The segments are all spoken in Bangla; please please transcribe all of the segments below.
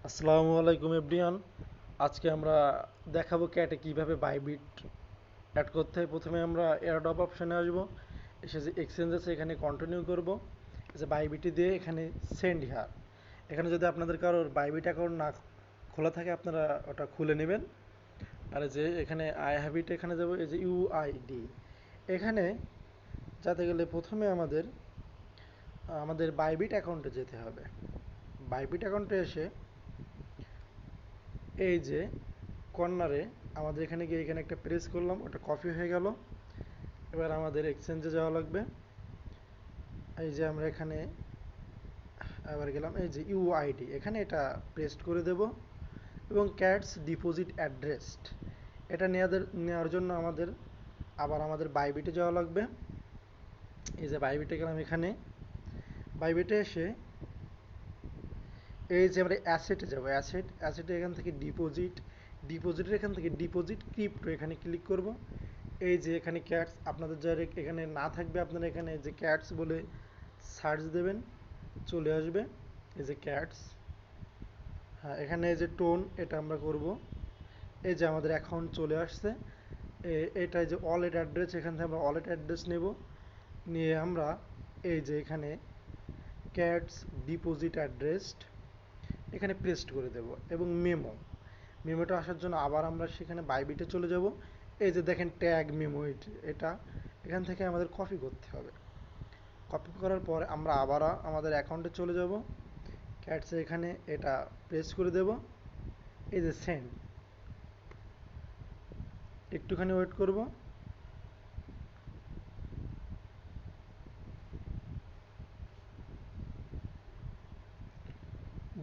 আসসালামু আলাইকুম এভরিওয়ান। আজকে আমরা দেখাবো ক্যাটে কিভাবে বাইবিট অ্যাড করতে হয়। প্রথমে আমরা এয়ারড্রপ অপশানে আসবো, এসে যে এক্সচেঞ্জ আছে এখানে কন্টিনিউ করব। যে বাইবিটি দিয়ে এখানে সেন্ড হিয়ার, এখানে যদি আপনাদের কারোর বাইবিট অ্যাকাউন্ট না খোলা থাকে আপনারা ওটা খুলে নেবেন। আর যে এখানে আই হ্যাবিট এখানে যাবো, এই যে ইউআইডি এখানে যাতে গেলে প্রথমে আমাদের বাইবিট অ্যাকাউন্টে যেতে হবে। বাইবিট অ্যাকাউন্টে এসে এই যে কর্নারে আমাদের এখানে গিয়ে এখানে একটা প্রেস করলাম, ওটা কপি হয়ে গেল। এবার আমাদের এক্সচেঞ্জে যাওয়া লাগবে। এই যে আমরা এখানে আবার গেলাম, এই যে ইউআইডি এখানে এটা পেস্ট করে দেব এবং ক্যাটস ডিপোজিট অ্যাড্রেস এটা নেওয়ার জন্য আমাদের বাইবিটে যাওয়া লাগবে। এই যে বাইবিটে গেলাম, এখানে বাইবিটে এসে এই যে আমরা অ্যাসেটে যাবো, অ্যাসেটে এখান থেকে ডিপোজিটের এখান থেকে ডিপোজিট ক্রিপ্টো এখানে ক্লিক করব। এই যে এখানে ক্যাটস আপনাদের যারা এখানে না থাকবে আপনারা এখানে যে ক্যাটস বলে সার্চ দেবেন, চলে আসবে এই যে ক্যাটস। হ্যাঁ, এখানে এই যে টোন এটা আমরা করব। এই যে আমাদের অ্যাকাউন্ট চলে আসছে। এটা যে ওয়ালেট অ্যাড্রেস, এখান থেকে আমরা ওয়ালেট অ্যাড্রেস নেব, নিয়ে আমরা এই যে এখানে ক্যাটস ডিপোজিট অ্যাড্রেস এখানে পেস্ট করে দেব এবং মেমোটা আসার জন্য আবার আমরা সেখানে বাইবিটে চলে যাব। এই যে দেখেন ট্যাগ মেমো, এটা এখান থেকে আমাদের কপি করতে হবে। কপি করার পর আমরা আবার আমাদের অ্যাকাউন্টে চলে যাব, ক্যাটসে এখানে এটা প্রেস করে দেব। এই যে সেন্ড, একটুখানি ওয়েট করব।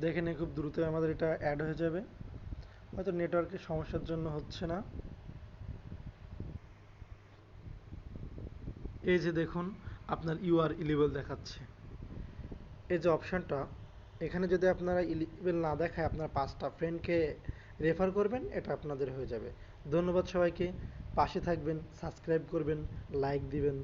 দেখে নিয়ে খুব দ্রুত আমাদের এটা অ্যাড হয়ে যাবে, হয়তো নেটওয়ার্কের সমস্যার জন্য হচ্ছে না। এই যে দেখুন আপনার ইউআর ইলিবল দেখাচ্ছে। এই যে অপশানটা এখানে যদি আপনারা ইলিজিবল না দেখায় আপনার 5টা ফ্রেন্ডকে রেফার করবেন, এটা আপনাদের হয়ে যাবে। ধন্যবাদ সবাইকে, পাশে থাকবেন, সাবস্ক্রাইব করবেন, লাইক দিবেন।